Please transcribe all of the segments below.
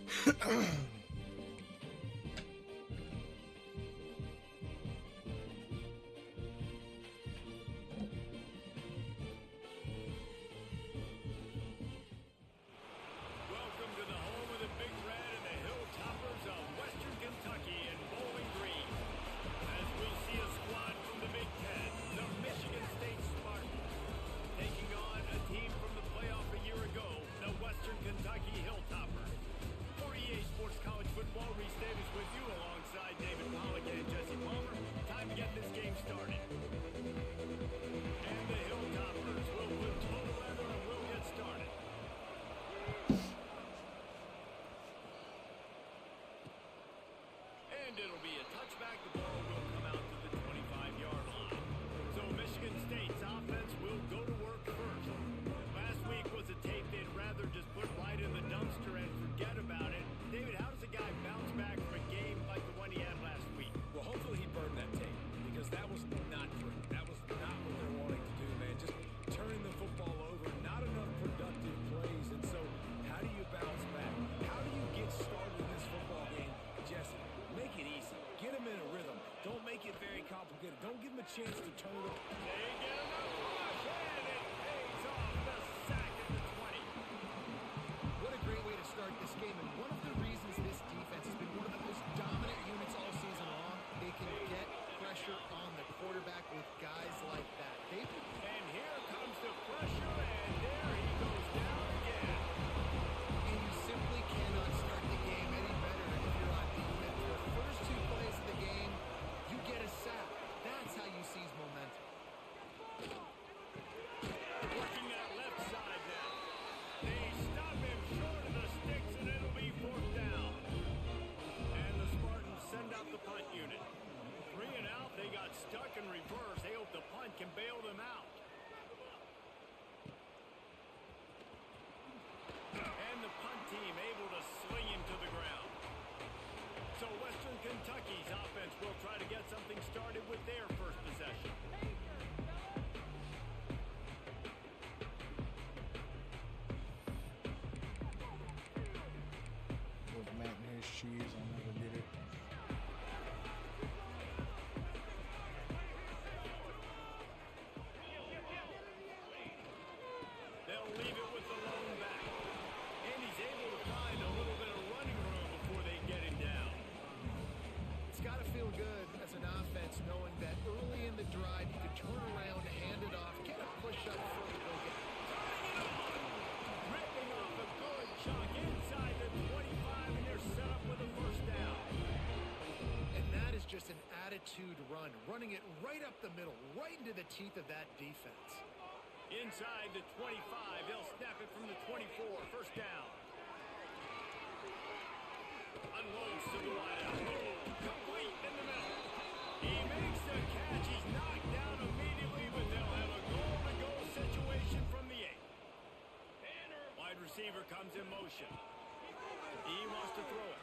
Welcome to the home of the Big Red and the Hilltoppers of Western Kentucky and Bowling Green. As we see a squad from the Big Ten, the Michigan State Spartans, taking on a team from the playoff a year ago, the Western Kentucky Hilltoppers. For EA Sports College Football, Reese Davis with you alongside David Pollock and Jesse Palmer. Time to get this game started. And the Hilltoppers will put total weather and we'll get started. And it'll be a touchback. The ball will come out to the 25-yard line. So Michigan State's offense will go to work first. Last week was a tape they'd rather just put right in the dumpster and forget about it. David, how does a guy bounce back from a game like the one he had last week? Well, hopefully he burned that tape, because that was not great. That was not what they're wanting to do, man. Just turning the football over, not enough productive plays. And so how do you bounce back? How do you get started in this football game? Jesse, make it easy. Get him in a rhythm. Don't make it very complicated. Don't give him a chance to turn it over. They get enough push, and it pays off. The sack at the 20. What a great way to start this game, and one of the reasons this defense has been one of the most dominant units all season long. They can get pressure on the quarterback with guys like that. And here comes the pressure, and there he goes down again. And you simply cannot start the game any better if you're on defense. The first two plays of the game, you get a sack. That's how you seize momentum. Working that left side now. They stop him short of the sticks, and it'll be fourth down. And the Spartans send out the punt unit. 3 and out, they got stuck in reverse. They hope the punt can bail them out. And the punt team able to sling him to the ground. So Western Kentucky's offense will try to get something started with their first possession. With Matt and his cheese, I'll never get it. They'll leave it with the lone back. And he's able to find a little bit of running room before they get him down. It's got to feel good as an offense knowing that early in the drive you can turn around, hand it off, get a push up front, and go get it. Ripping off a good chunk inside the 25, and they're set up with a first down. And that is just an attitude run, running it right up the middle, right into the teeth of that defense. Inside the 25, they'll snap it from the 24, first down. Unloads to the wideout. Complete in the middle. He makes the catch. He's knocked down immediately, but they'll have a goal-to-go situation from the 8. Wide receiver comes in motion. He wants to throw it.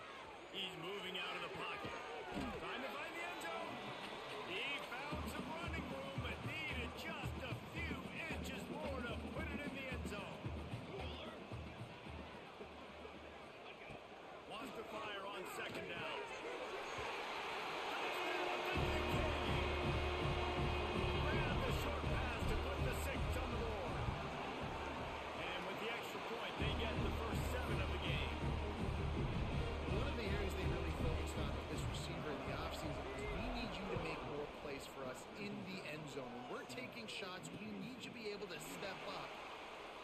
He's moving out of the pocket. Trying to find the end zone. He found some running room, but needed just a few inches more to put it in the end zone. Wants to fire on second down. Ran the short pass to put the 6 on the board. And with the extra point, they get the first 7 of the game. One of the areas they really focused on with this receiver in the offseason was we need you to make more plays for us in the end zone. When we're taking shots, we need you to be able to step up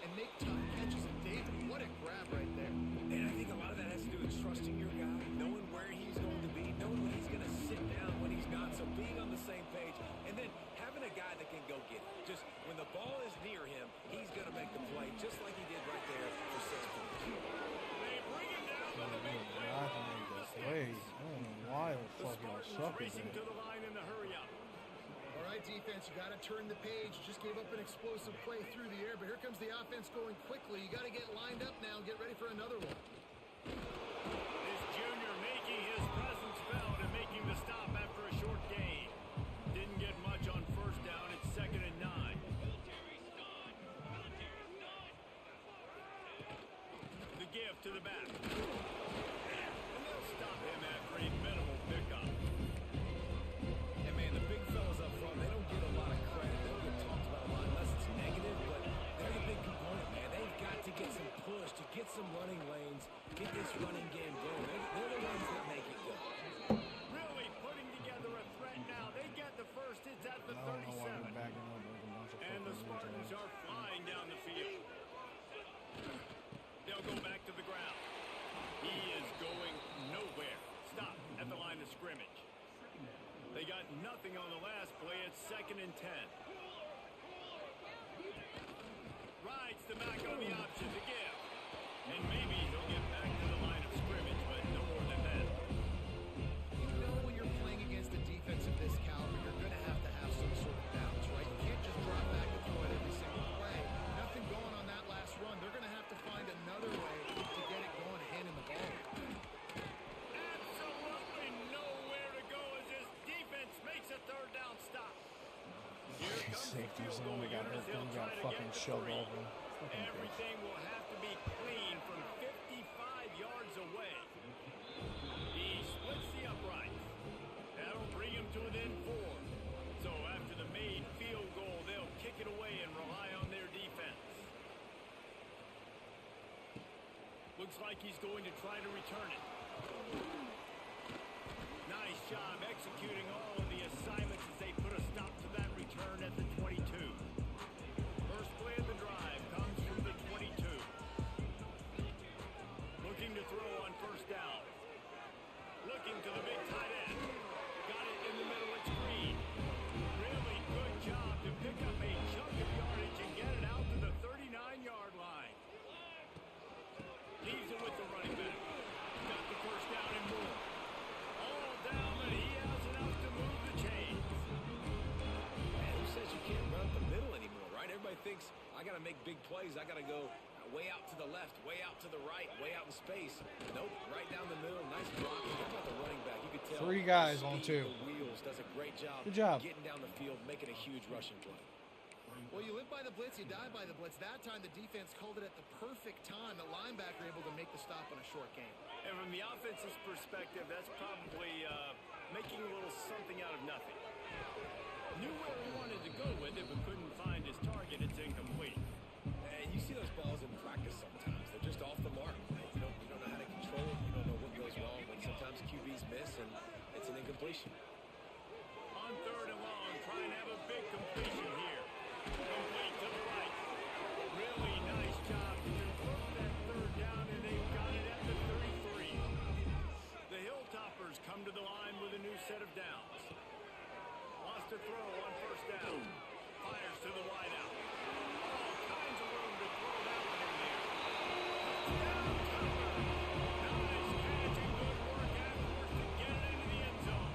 and make tough catches. And David, what a grab right there. And I think a lot of that has to do with trusting your guy, knowing where he's going to be, knowing when he's going to sit down, when he's not. So being on the same page, and then having a guy that can go get it. Just when the ball is near him, he's going to make the play, just like he did right there for 6 points. They bring him down by the big play. I can make that play. I don't know why the The fuck y'all Spartans suck at racing to that. the line in the hurry up. All right, defense, you got to turn the page. Just gave up an explosive play through the air, but here comes the offense going quickly. You got to get lined up now and get ready for another one. This junior making his presence felt and making the stop after a short gain. Didn't get much on first down. It's 2nd and 9. The give to the back. him after a minimal pickup. And, man, the big fellas up front, they don't get a lot of credit. They don't get talked about a lot unless it's negative, but they're the big component, man. They've got to get some push, to get some running lanes, get this running game going. They're the ones that make it go. Really putting together a threat now. They get the first. It's at the I don't know why 37. we're backing up like a bunch of And the fucking Spartans retards. are flying down the field. They'll go back to the ground. He is going nowhere. Stop at the line of scrimmage. They got nothing on the last play. It's 2nd and 10. Rides the back on the option to give. And maybe he'll get back to the line of scrimmage, but no more than that. You know when you're playing against a defense of this caliber, you're going to have some sort of balance, right? You can't just drop back and throw it every single play. Nothing going on that last run. They're going to have to find another way to get it going, handing the ball. Absolutely nowhere to go as this defense makes a 3rd down stop. Here Fucking comes the safety field zone. goal They got unit as everything. they'll Got try to fucking get to shoved 3. over. Fucking bitch. Everything will have to be clean from 55 yards away. He splits the uprights. That'll bring him to within 4. So after the made field goal, they'll kick it away and rely on their defense. Looks like he's going to try to return it. Nice job executing all of the assignments as they put a stop to that return at the 22. First play of the drive comes from the 22. Looking to throw on 1st down. Looking to the big tight end. Got it in the middle. It's Green. Really good job to pick up a chunk of yardage and get it out to the 39-yard line. Leaves it with the running back. Got the 1st down and more. All down, but he has enough to move the chains. Man, who says you can't run up the middle anymore, right? Everybody thinks, I got to make big plays. I got to go way out to the left, way out to the right, way out in space. Nope, right down the middle. Nice blocking. How about the running back? You could tell. 3 guys on speed 2. of the wheels does a great job. Good job. Getting down the field, making a huge rushing play. Well, you live by the blitz, you die by the blitz. That time, the defense called it at the perfect time. The linebacker able to make the stop on a short game. And from the offense's perspective, that's probably making a little something out of nothing. Knew where he wanted to go with it, but couldn't find his target. It's incomplete. And you see those balls in practice sometimes. They're just off the mark. You don't know how to control it. You don't know what goes wrong. But sometimes QBs miss, and it's an incompletion. On 3rd and long, try and have a big completion here. Complete to the right. Really nice job to convert that 3rd down, and they've got it at the 33. The Hilltoppers come to the line with a new set of downs. Lost a throw on 1st down. Fires to the wideout. All kinds of room to throw that one in there. Touchdown, Topper. Nice catch and good work afterwards to get it into the end zone.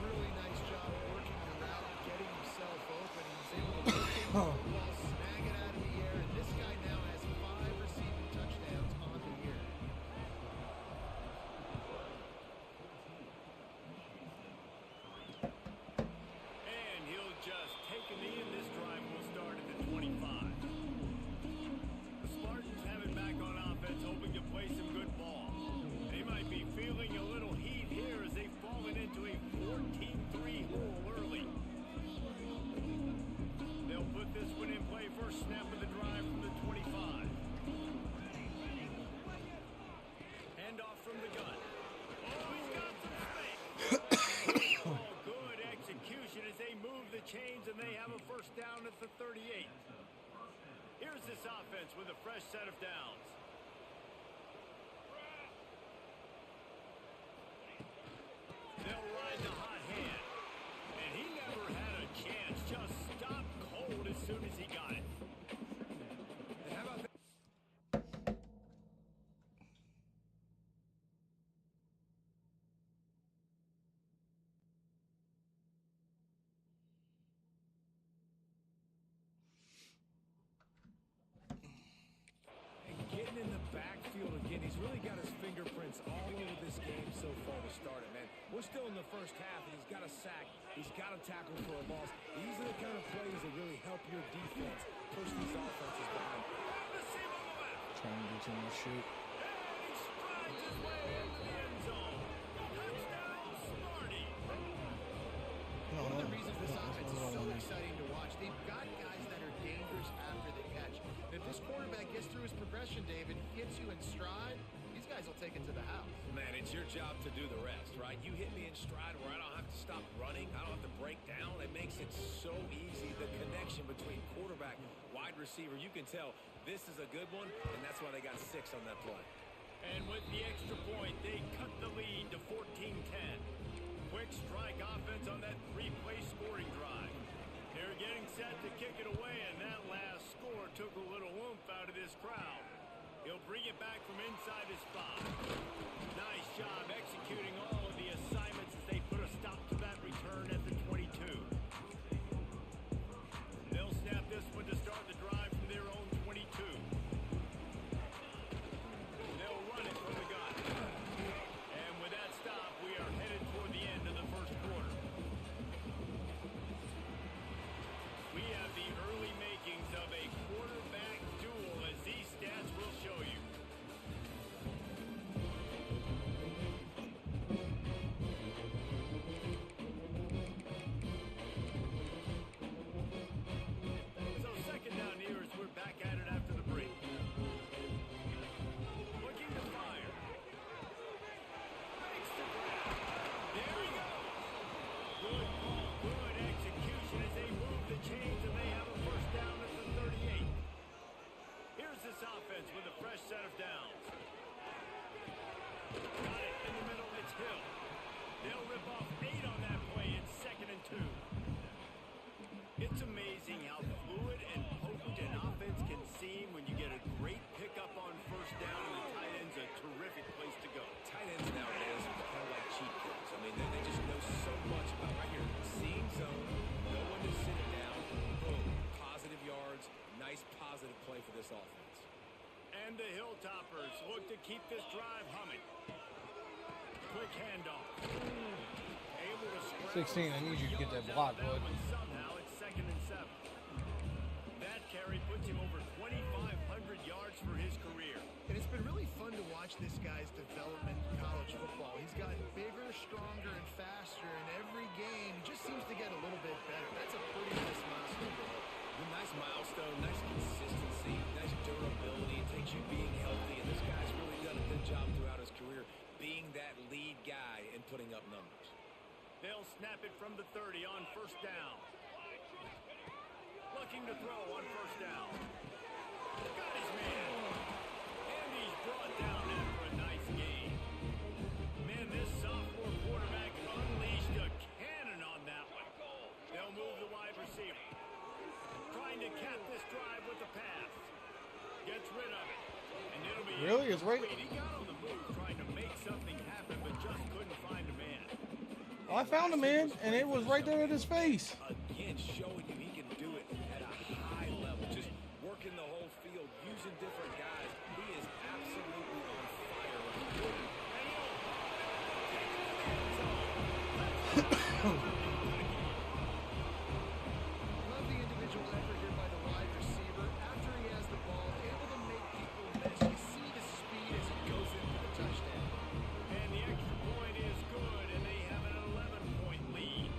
Really nice job working the route, getting himself open. He was able to locate the ball, snag it out of the air, and this guy now has 5 receiving touchdowns on the year. And he'll just take a knee, and this drive will start at the 25. The Spartans have it back on offense, hoping to play some good ball. They might be feeling a little heat here as they've fallen into a 14-3 hole early. They'll put this one in play. First snap of the drive from the 25. Handoff from the gun. Oh, he's got some space. Oh, good execution as they move the chains, and they have a 1st down at the 38. Here's this offense with a fresh set of downs. They'll ride the hot hand. And he never had a chance. Just stopped cold as soon as he got it. And how about that? And getting in the backfield again, he's really got his fingerprints all over this game so far to start it, man. We're still in the 1st half, and he's got a sack. He's got a tackle for a loss. These are the kind of plays that really help your defense push these offenses behind. The seam on the left. Trying to do too much shit. And he strides his way into the this quarterback gets through his progression, David, he hits you in stride, these guys will take it to the house. Man, it's your job to do the rest, right? You hit me in stride where I don't have to stop running. I don't have to break down. It makes it so easy. The connection between quarterback, wide receiver, you can tell this is a good one, and that's why they got 6 on that play. And with the extra point, they cut the lead to 14-10. Quick strike offense on that 3-play scoring drive. They're getting set to kick it away, and that last score took a little oomph out of this crowd. He'll bring it back from inside his 5. Nice job executing all of the assignments as they put a stop to that return at the 22. They'll snap this one to start the drive from their own 22. They'll run it from the gun. And with that stop, we are headed toward the end of the first quarter. We have the early makings of a quarterback duel, as these stats will show you. So second down here as we're back at it after the break. Looking to fire. Makes the grab. There he goes. Good ball, good execution as they move the chains, and they have a first down at the 38. Here's this offense with a fresh set of downs. Got it in the middle, it's Hill. They'll rip off 8 on that play in 2nd and 2. It's amazing how fluid and potent an offense can seem when you get a great pickup on first down, and the tight end's a terrific place to go. Tight ends nowadays are kind of like cheat codes. I mean, they just know so much about right here. Seeing zone, know when to sit it down, boom, positive yards, nice positive play for this offense. And the Hilltoppers look to keep this drive humming. Quick handoff. Able to scramble 16, I need you to get that yards block, out of bud. bounds, and somehow it's 2nd and 7. That carry puts him over 2,500 yards for his career. And it's been really fun to watch this guy's development in college football. He's gotten bigger, stronger, and faster in every game. He just seems to get a little bit better. That's a pretty nice milestone. A nice milestone, nice consistency, nice durability. It takes you being healthy, and this guy's really done a good job throughout his career being that lead guy and putting up numbers. They'll snap it from the 30 on first down. Looking to throw on first down. Got his man. And he's brought down after a nice gain. Man, this sophomore quarterback unleashed a cannon on that one. They'll move the wide receiver. Trying to cap this drive with the pass. Gets rid of it. And it'll be Really? It's right. He got on the move trying to make something happen, but just couldn't find a man. I found a man, and it was right there at his face. Again, showing you he can do it at a high level, just working the whole field, using different guys. He is absolutely on fire right now. Love the individual effort here by the wide receiver. After he has the ball, able to make people miss. You see the speed as he goes in for the touchdown. And the extra point is good, and they have an 11-point lead.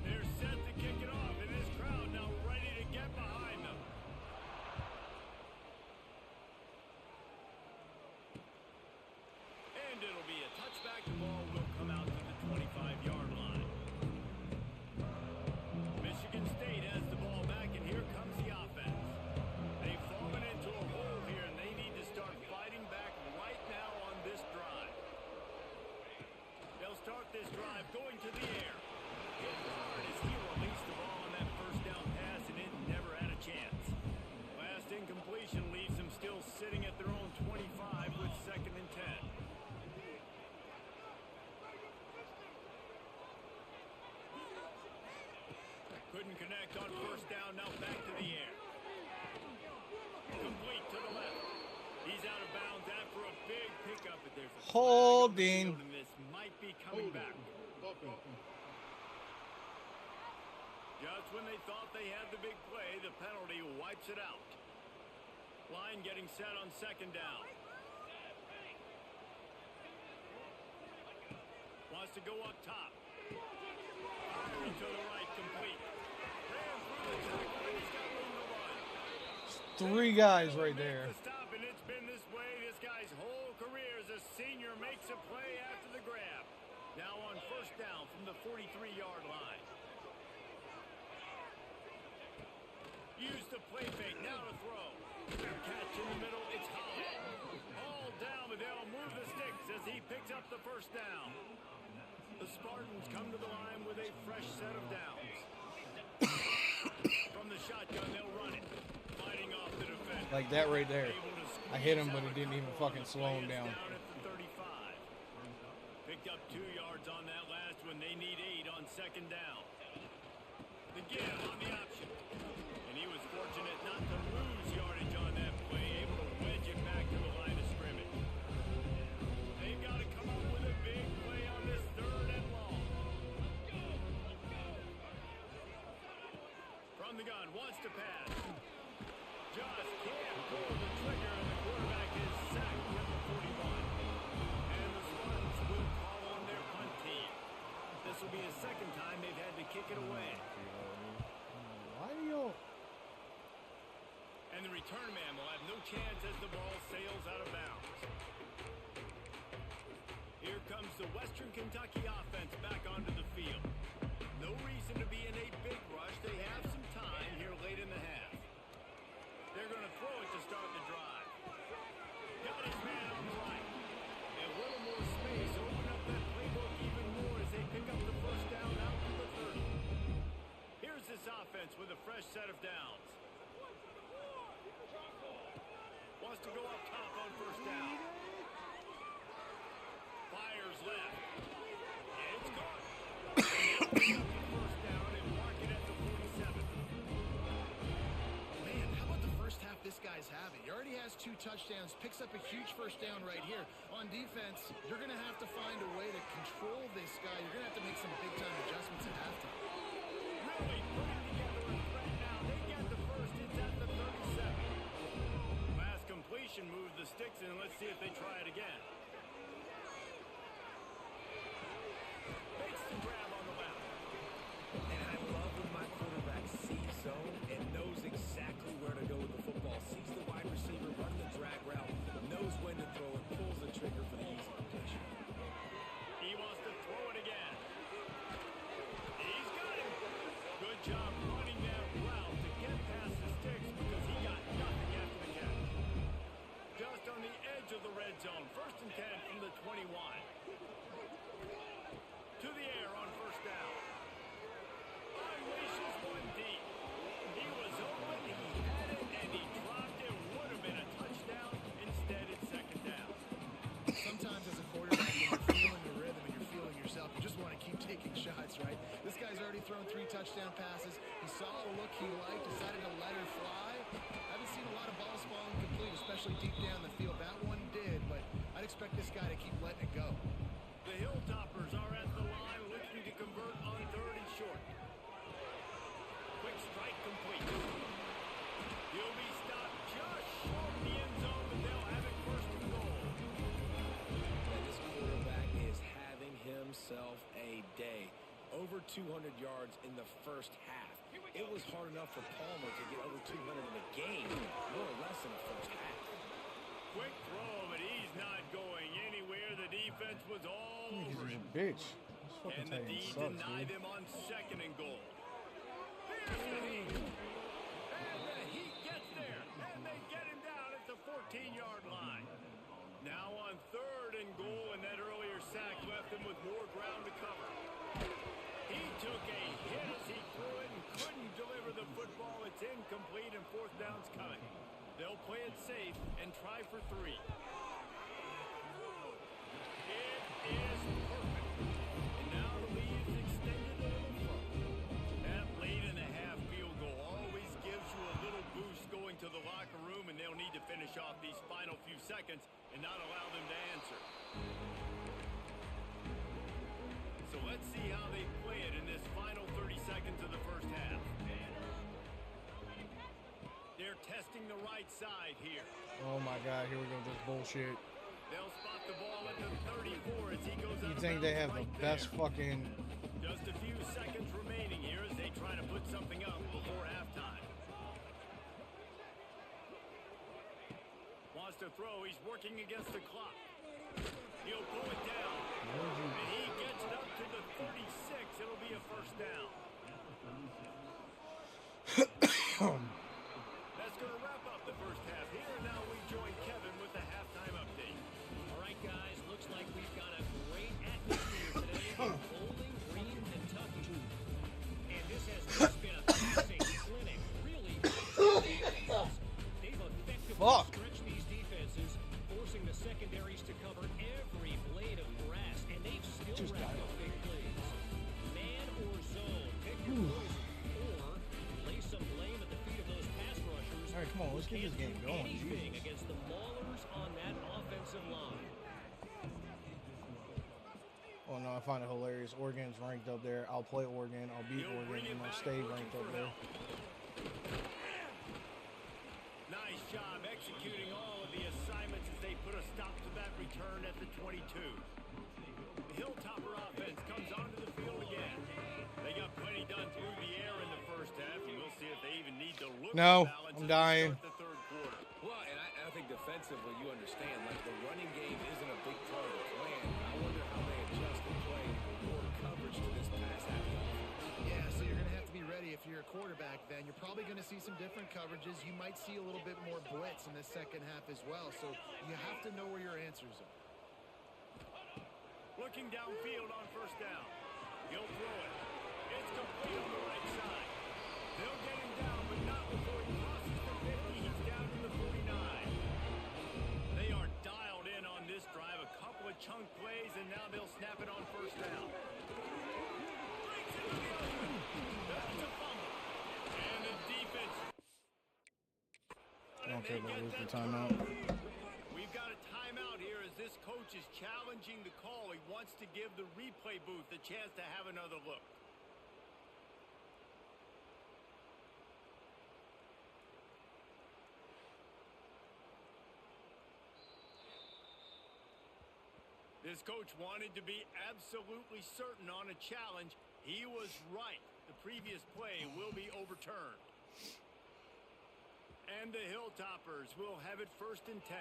They're set to kick it off, and this crowd now ready to get behind them. And it'll be a touchback. The ball will come out to the 25-yard line. Michigan State has the ball back, and here comes the offense. They've fallen into a hole here, and they need to start fighting back right now on this drive. They'll start this drive going to the air. Hit hard as he released the ball on that first down pass, and it never had a chance. Last incompletion leaves them still sitting at their own 25 with 2nd and 10. Couldn't connect on first down, now back to the air. Complete to the left. He's out of bounds after a big pickup, but there's a flag on the Holding. field, and this might be coming back. Just when they thought they had the big play, the penalty wipes it out. Line getting set on 2nd down. Wants to go up top. to the right, complete. Ran through the tackle, and he's got room to run. 3 guys right there. The stop, and it's been this way this guy's whole career as a senior makes a play after the grab. Now on first down from the 43-yard line. Use the play fake, now to throw. Catch in the middle, it's Holland. All down, but they'll move the sticks as he picks up the first down. The Spartans come to the line with a fresh set of downs. From the shotgun, they'll run it. Fighting off the defense. Like that right there. I hit him, but it didn't even fucking slow him down. Down at the 35. Picked up 2 yards on that last one. They need 8 on second down. The give on the option. And he was fortunate not to lose yardage on that play. Able to wedge it back to the line of scrimmage. They've got to come up with a big play on this 3rd and long. From the gun, wants to pass. Just can't pull the trigger, and the quarterback is sacked at the 41. And the Spartans will call on their punt team. This will be the 2nd time they've had to kick it away. Why do you? And the return man will have no chance as the ball sails out of bounds. Here comes the Western Kentucky offense back onto the field. No reason to be in a big rush. They have some time here late in the half. They're going to throw it to start the drive. Got his man on the right. And a little more space. Open up that playbook even more as they pick up the first down out to the 30. Here's this offense with a fresh set of downs. Wants to go up top on first down. Fires left. And it's gone. They'll pick up the first down and mark it at the 47. Man, how about the first half this guy's having? He already has 2 touchdowns, picks up a huge first down right here. On defense, you're going to have to find a way to control this guy. You're going to have to make some big-time adjustments at halftime. Really putting together a threat now. They get the first. It's at the 37. Last completion moves the sticks in. Let's see if they try it again. Makes the grab on the left. And I love when my quarterback sees zone and knows exactly where to go with the football. Sees the wide receiver running the drag route, knows when to throw it, pulls the trigger for the easy completion. He wants to throw it again. He's got him. Good job running that route to get past the sticks because he got nothing after the catch. Just on the edge of the red zone. 1st and 10 from the 21. To the air on first down. Unleashes one deep. He was open, he had it, and he dropped it. Would have been a touchdown. Instead, it's 2nd down. Sometimes as a quarterback, when you're feeling the rhythm and you're feeling yourself, you just want to keep taking shots, right? This guy's already thrown 3 touchdown passes. He saw a look he liked, decided to let her fly. Haven't seen a lot of balls falling complete, especially deep down the field. That one did, but I'd expect this guy to keep letting it go. The Hilltoppers are at the line looking to convert on 3rd and short. Quick strike complete. He'll be stopped just short of the end zone, but they'll have it 1st and goal. And this quarterback is having himself a day. Over 200 yards in the first half. It was hard enough for Palmer to get over 200 in the game, more or less in the first half. Quick throw, but he's not going anywhere. The defense was all over He's him. a bitch. This fucking And the tight D end sucks, denied dude. them on 2nd and goal. Here's the Heat. And the Heat gets there. And they get him down at the 14-yard line. Now on 3rd and goal, and that earlier sack left him with more ground to cover. He took a hit as he threw it and couldn't deliver the football. It's incomplete, and 4th down's coming. They'll play it safe and try for 3. It is perfect. And now the lead's extended a little further. That late in the half field goal always gives you a little boost going to the locker room, and they'll need to finish off these final few seconds and not allow them to answer. So let's see how they play it in this final 30 seconds of the first half. They're testing the right side here. Oh my God, here we go, this bullshit. They'll spot the ball at the 34 as he goes out You of think they bounds have the right best there. fucking... Just a few seconds remaining. to throw. He's working against the clock. He'll pull it down. And he gets it up to the 36. It'll be a first down. That's going to wrap up the first half here. And now we join Kevin with the halftime update. All right, guys. Looks like we've got a great atmosphere today in Bowling Green, Kentucky. And this has just been a passing clinic. Really, they've effectively stretched these defenses, forcing the secondaries to cover every blade of grass, and they've still racked up big plays. Man or zone, pick your poison, or lay some blame at the feet of those pass rushers. All right, come on, let's get this game going. Anything Jesus. against the maulers on that offensive line. Oh no, I find it hilarious. Oregon's ranked up there. I'll play Oregon. I'll beat Oregon, and I'll stay ranked up there. Nice job executing all of the assignments as they put a stop to that return at the 22. The Hilltopper offense comes onto the field again. They got plenty done through the air in the first half, and we'll see if they even need to look No, balance I'm as they dying. start the third quarter. Well, and I think defensively, you understand, like the running game isn't a big part of the plan. I wonder how they adjust and play more coverage to this pass happy offense. Yeah, so you're going to have to be ready if you're a quarterback then. You're probably going to see some different coverages. You might see a little bit more blitz in the second half as well. So you have to know where your answers are. Looking downfield on first down. He'll throw it. It's complete on the right side. They'll get him down, but not before he crosses the 50. He's down to the 49. They are dialed in on this drive. A couple of chunk plays, and now they'll snap it on first down. Breaks into the open. That's a fumble. And the defense. I don't care about losing timeout. We've got a timeout here as this coach is challenging the call. He wants to give the replay booth a chance to have another look. This coach wanted to be absolutely certain on a challenge. He was right. The previous play will be overturned. And the Hilltoppers will have it first and 10.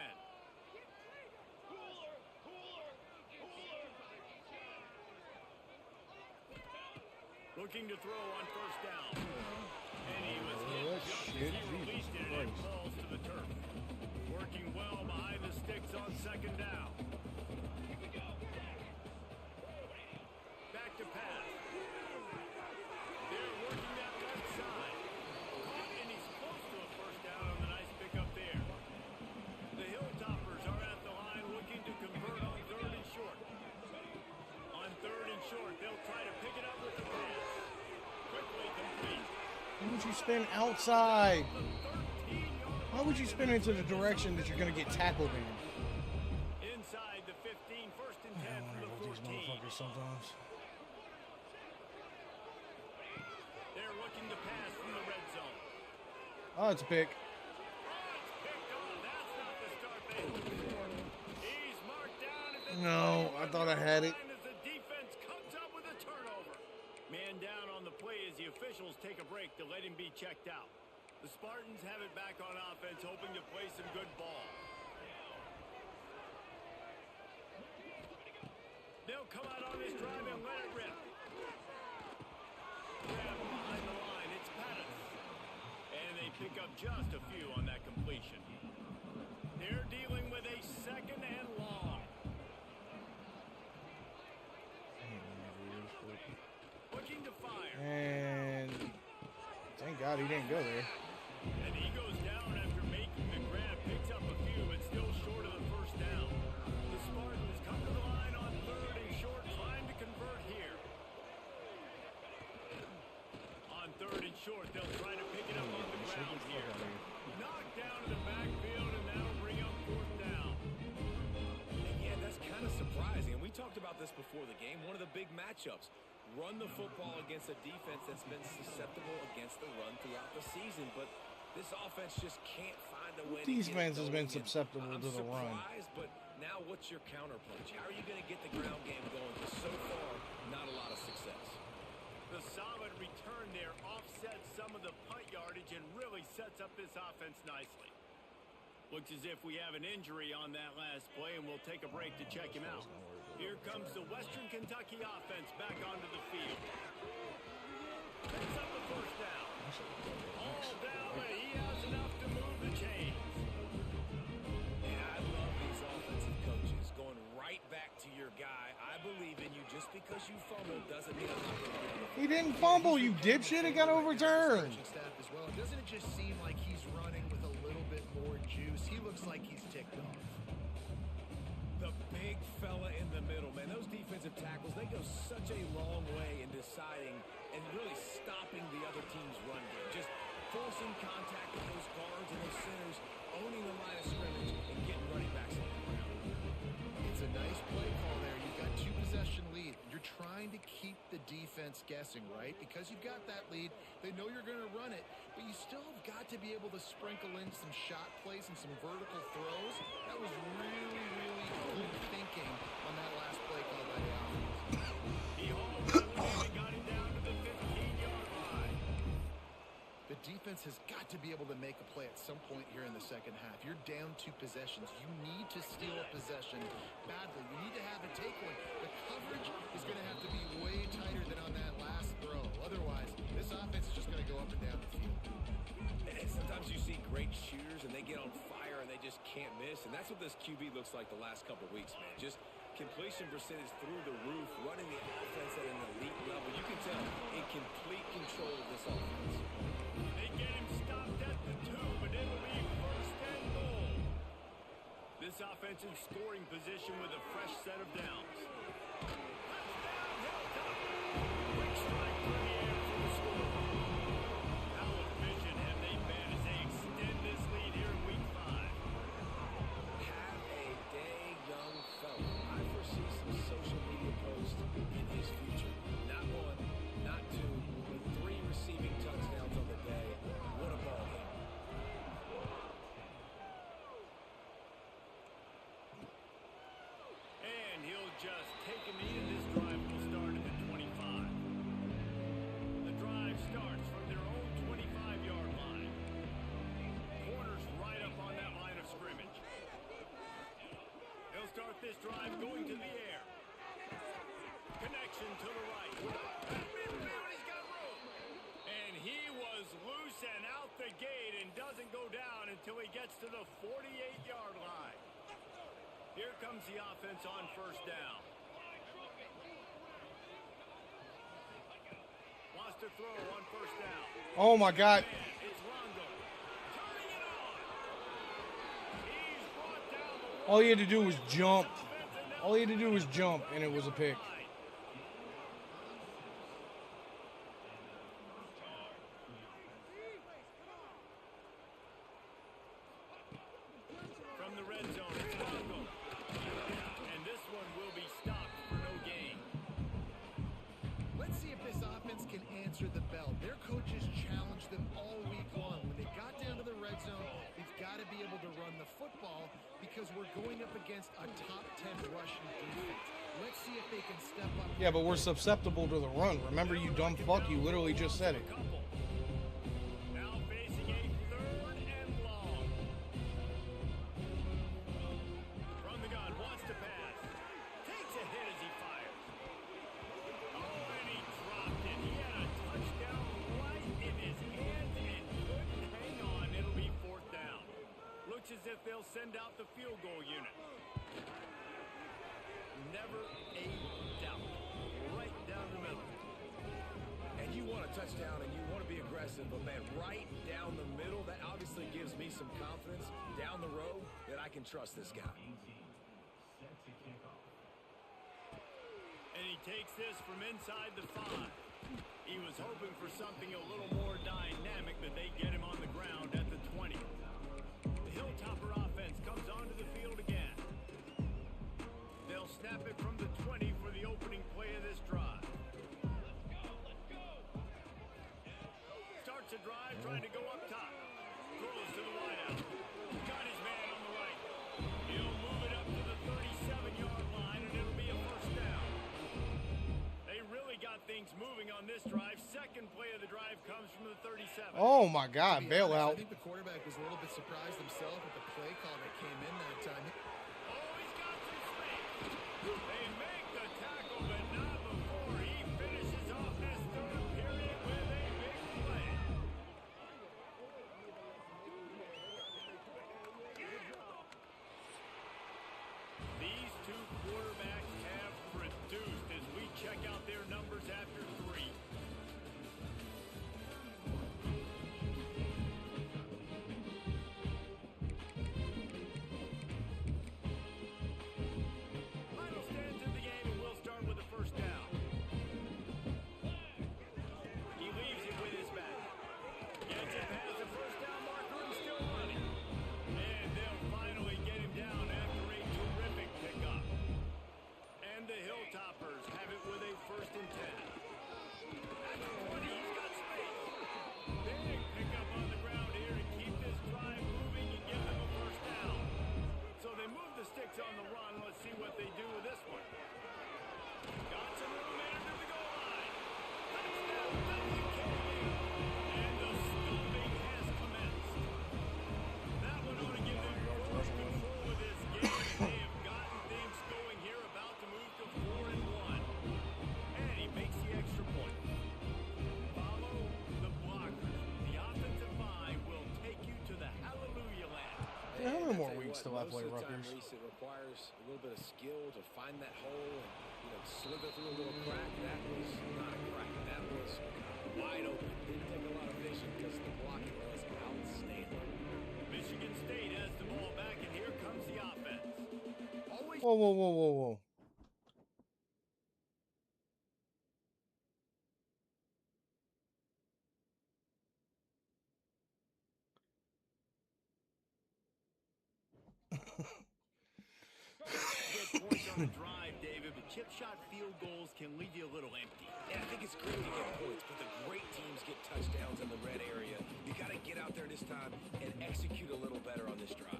Looking to throw on first down. And he was hit just as he released it, and it falls to the turf. Working well behind the sticks on second down. Back to pass. They're working that left side. Caught, and he's close to a first down on the nice pickup there. The Hilltoppers are at the line looking to convert on third and short. On third and short, they'll try to pick it up with the pass. Quickly complete. Why would you spin outside? Why would you spin into the direction that you're going to get tackled in? Inside the 15, first and 10 I from wonder the about these 14. motherfuckers sometimes. They're looking to pass from the red zone. Oh, it's a pick. Oh, it's picked off. That's not the start they hoped for. He's marked down at the No, I thought I had it. as the defense comes up with a turnover. Man down on the play as the officials take a break to let him be checked out. The Spartans have it back on offense, hoping to play some good ball. They'll come out on this drive and let it rip. Grab behind the line. It's Pettis. And they pick up just a few on that completion. They're dealing with a second and long. Looking to fire. And thank God he didn't go there. And he goes down after making the grab. Picks up a few, but still short of the first down. The Spartans come to the line on third and short, trying to convert here. On third and short, they'll try to pick it up on the ground here. Knocked down in the backfield, and that'll bring up fourth down. And yeah, that's kind of surprising. And we talked about this before the game. One of the big matchups. Run the football against a defense that's been susceptible against the run throughout the season. But this offense just can't find a way to get Defense has been going. susceptible to the run. I'm surprised, but now what's your counterpunch? How are you going to get the ground game going? Because so far, not a lot of success. The solid return there offsets some of the punt yardage and really sets up this offense nicely. Looks as if we have an injury on that last play, and we'll take a break to check him out. Here comes the Western Kentucky offense back onto the field. Picks up the first down. All down, but he has enough to move the chains. And I love these offensive coaches going right back to your guy. I believe in you. Just because you fumbled doesn't mean I'm not going to be able to. He didn't fumble, you dipshit. It got overturned. Staff as well. Doesn't it just seem like he's running with a little bit more juice? He looks like he's ticked off. The big fella in the middle, man. Those defensive tackles, they go such a long way in deciding and really stopping the other team's run game. Just forcing contact with those guards and those centers, owning the line of scrimmage, and getting running backs on the ground. It's a nice play call there. You've got 2-possession lead. You're trying to keep the defense guessing, right? Because you've got that lead. They know you're going to run it, but you still have got to be able to sprinkle in some shot plays and some vertical throws. That was really, really good thinking on that last play call by the offense. He hauled the lead and got it down to the 15-yard line. The defense has got to be able to make a play at some point here in the second half. You're down 2 possessions. You need to steal a possession badly. You need to have a take one. The coverage is going to have to be way tighter than on that last throw. Otherwise, this offense is just going to go up and down the field. And sometimes you see great shooters, and they get on fire, and they just can't miss. And that's what this QB looks like the last couple of weeks, man. Just completion percentage through the roof, running the offense at an elite level. You can tell in complete control of this offense. They get him stopped at the 2, but it'll be first and goal. This offensive scoring position with a fresh set of downs. Touchdown, Hilltop. Quick strike through the air for the score. How efficient have they been as they extend this lead here in Week 5? Have a day, young fella. I foresee some social media posts in his future. Not 1, not 2, but 3 receiving touchdowns on the day. What a ball game. And he'll just take a knee, and this drive will start at the 25. The drive starts from their own 25-yard line. Corners right up on that line of scrimmage. They'll start this drive going to the air. Connection to the right. At midfield, he's got room. And he was loose and out the gate and doesn't go down until he gets to the 48-yard line. Here comes the offense on first down. Wants to throw on first down. Oh, my God. And it's Longo. Turning it on. He's brought down the All he had to do was jump. All he had to do was jump, and it was a pick. From the red zone, it's Longo. And this one will be stopped for no gain. Let's see if this offense can answer the bell. Their coaches challenged them all week long. When they got down to the red zone, we've got to be able to run the football because we're going up against a top 10 rushing defense. Let's see if they can step up. Yeah, but we're susceptible to the run. Remember, you dumb fuck, you literally just said it. Couple. Now facing a 3rd and long. From the gun, wants to pass. Takes a hit as he fires. Oh, and he dropped it. He had a touchdown right in his hands and couldn't hang on. It'll be 4th down. Looks as if they'll send out the field goal unit. Never a doubt. Right down the middle. And you want a touchdown and you want to be aggressive, but man, right down the middle, that obviously gives me some confidence down the road that I can trust this guy. And he takes this from inside the 5. He was hoping for something a little more dynamic, but they get him on the ground at the 20. The Hilltopper offense comes onto the field again. They'll snap it from the 20 for the opening play of this drive. Starts a drive trying to go up top. Throws to the wideout. Got his man on the right. He'll move it up to the 37-yard line, and it'll be a first down. They really got things gets moving on this drive. Second play of the drive comes from the 37. Oh my God, To be honest, bailout. I think the quarterback was a little bit surprised himself at the play call that came in that time. Oh, he's got some space. They make the tackle, but not before he finishes off this third period with a big play. These two quarterbacks have produced as we check out their numbers after three. Final stands in the game, and we'll start with a first down. He leaves it with his back. Gets it past the first down marker and still running. And they'll finally get him down after a terrific pickup. And the Hilltoppers have it with a first and 10. At the 20, he's got space. Big pickup on the ground here to keep this drive moving and give them a first down. So they move the sticks on the run. Let's see what they do with this one. Got some room into the goal line. Touchdown, WK. And the stomping has commenced. That one ought to give them full control of this game. They have gotten things going here, about to move to 4-1. And he makes the extra point. Follow the blockers. The offensive line will take you to the hallelujah land. Yeah, how many more Tell you weeks what, till I play most of the time, Rutgers? Reese, it requires a little bit of skill to find that hole and slither through a little crack. That was not a crack. That was wide open. Didn't take a lot of vision because the blocking was outstanding. Michigan State has the ball back, and here comes the offense. Always Whoa, whoa, whoa, whoa, whoa. get points on the drive, David, but chip shot field goals can leave you a little empty. Yeah, I think it's great to get points, but the great teams get touchdowns in the red area. You got to get out there this time and execute a little better on this drive.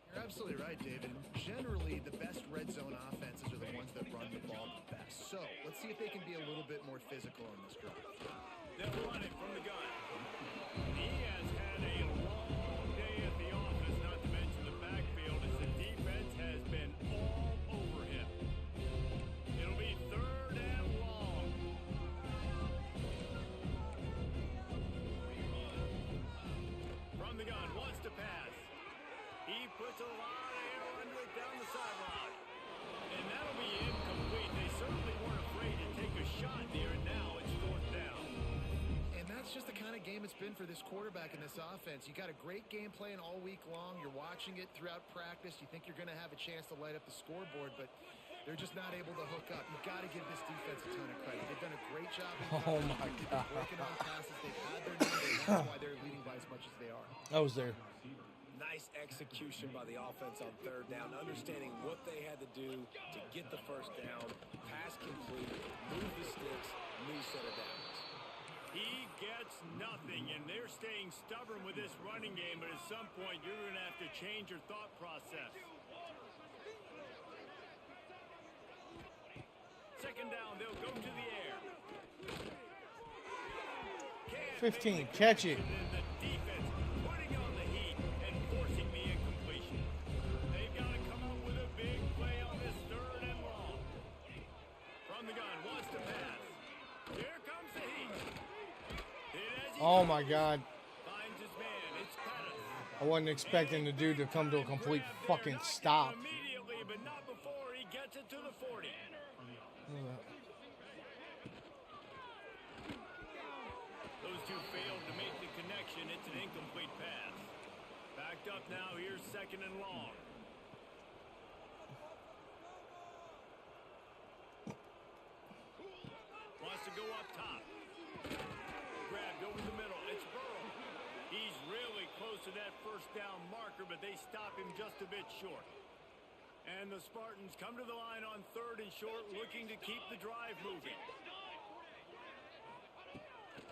You're absolutely right, David. Generally, the best red zone offenses are the ones that run the ball the best. So let's see if they can be a little bit more physical on this drive. They'll run it from the gun. He has had a long day at the office, not to mention the backfield, as the defense has been all over him. It'll be 3rd and long. From the gun, wants to pass. He puts a lot of air under it down the sideline. And that'll be incomplete. They certainly weren't afraid to take a shot there, and now it's 4th down. And that's just the kind of game it's been for this quarterback and this offense. You got a great game plan all week long. You're watching it throughout practice. You think you're going to have a chance to light up the scoreboard, but they're just not able to hook up. You got to give this defense a ton of credit. They've done a great job. Oh my God. Working on passes. They've had their number, and that's why they're leading by as much as they are. I was there. Nice execution by the offense on 3rd down, understanding what they had to do to get the first down, pass complete, move the sticks, new set of downs. He gets nothing, and they're staying stubborn with this running game, but at some point you're going to have to change your thought process. 2nd down, they'll go to the air. 15, catch it. And then the defense putting on the heat and forcing the incompletion. They've got to come up with a big play on this 3rd and long. From the gun, wants to pass. Here comes the heat. Oh my God. Finds his man. It's Pettis. I wasn't expecting the dude to come to a complete fucking stop. Immediately, but not before 40. Those two failed to make the connection. It's an incomplete pass. Backed up now. Here's second and long. Wants to go up top. Grabbed over the middle. It's Burrow. He's really close to that first down marker, but they stop him just a bit short. And the Spartans come to the line on third and short, looking to keep the drive moving.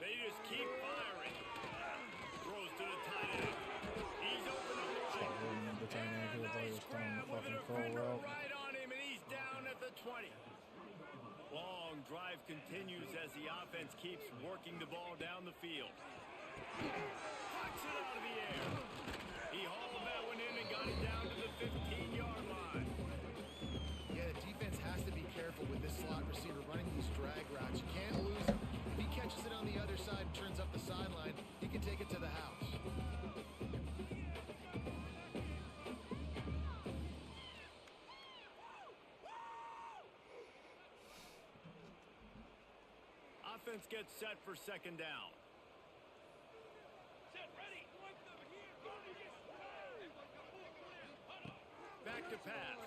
They just keep firing. Throws to the tight end. He's open on the right. And a nice grab with a defender right on him, and he's down at the 20. Long drive continues as the offense keeps working the ball down the field. Pucks it out of the air. He hauled that one in and got it down to the 15-yard line. Yeah, the defense has to be careful with this slot receiver running these drag routes. You can't lose him. If he catches it on the other side and turns up the sideline, he can take it to the house. Offense gets set for second down. Back to pass.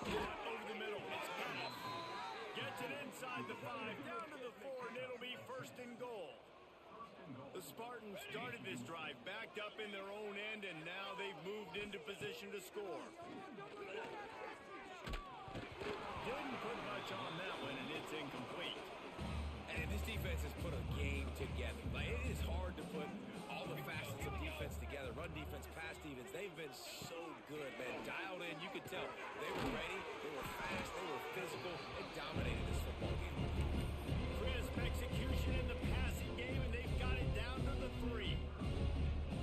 Over the middle. It's pass. Gets it inside the 5, down to the 4, and it'll be first and goal. The Spartans started this drive backed up in their own end, and now they've moved into position to score. Didn't put much on that one, and it's incomplete. And this defense has put a game together. Like, it is hard to put all the facets of defense together. Run defense, pass defense. They've been so good, man. Dialed in. You could tell they were ready. They were fast. They were physical. They dominated this football game. Crisp execution in the passing game, and they've got it down to the 3.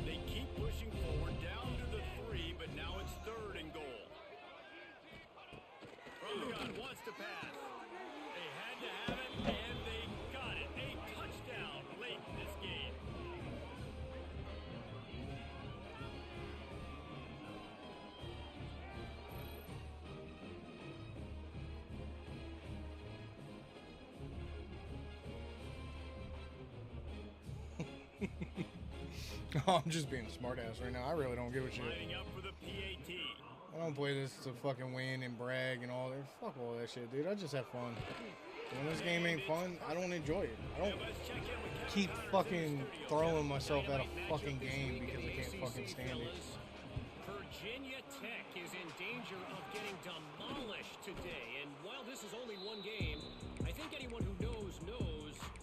They keep pushing forward down to the 3, but now it's third and goal. From the gun, wants to pass. They had to have it, and they got it. A touchdown late in this game. Oh, I'm just being a smartass right now. I really don't give a shit. Lining up for the PAT. I don't play this to fucking win and brag and all that. Fuck all that shit, dude. I just have fun. When this game ain't fun, I don't enjoy it. I don't keep fucking throwing myself at a fucking game because I can't fucking stand it. Virginia Tech is in danger of getting demolished today. And while this is only one game, I think anyone who knows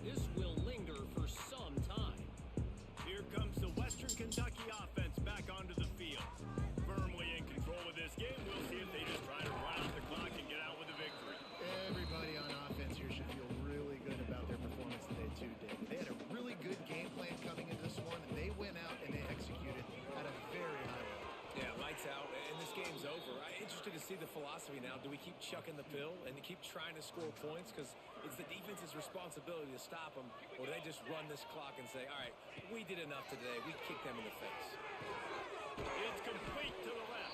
this will linger for some time. Here comes the Western Kentucky offense back onto the field. Firmly in control of this game. We'll see if they just try to run out the clock and get out with a victory. Everybody on offense here should feel really good about their performance today, too, Dave. They had a really good game plan coming into this one, and they went out and they executed at a very high level. Yeah, lights out, and this game's over. I'm interested to see the philosophy now. Do we keep chucking the pill and keep trying to score points? Because it's the defense's responsibility to stop them. Or do they just run this clock and say, all right, we did enough today. We kicked them in the face. It's complete to the left.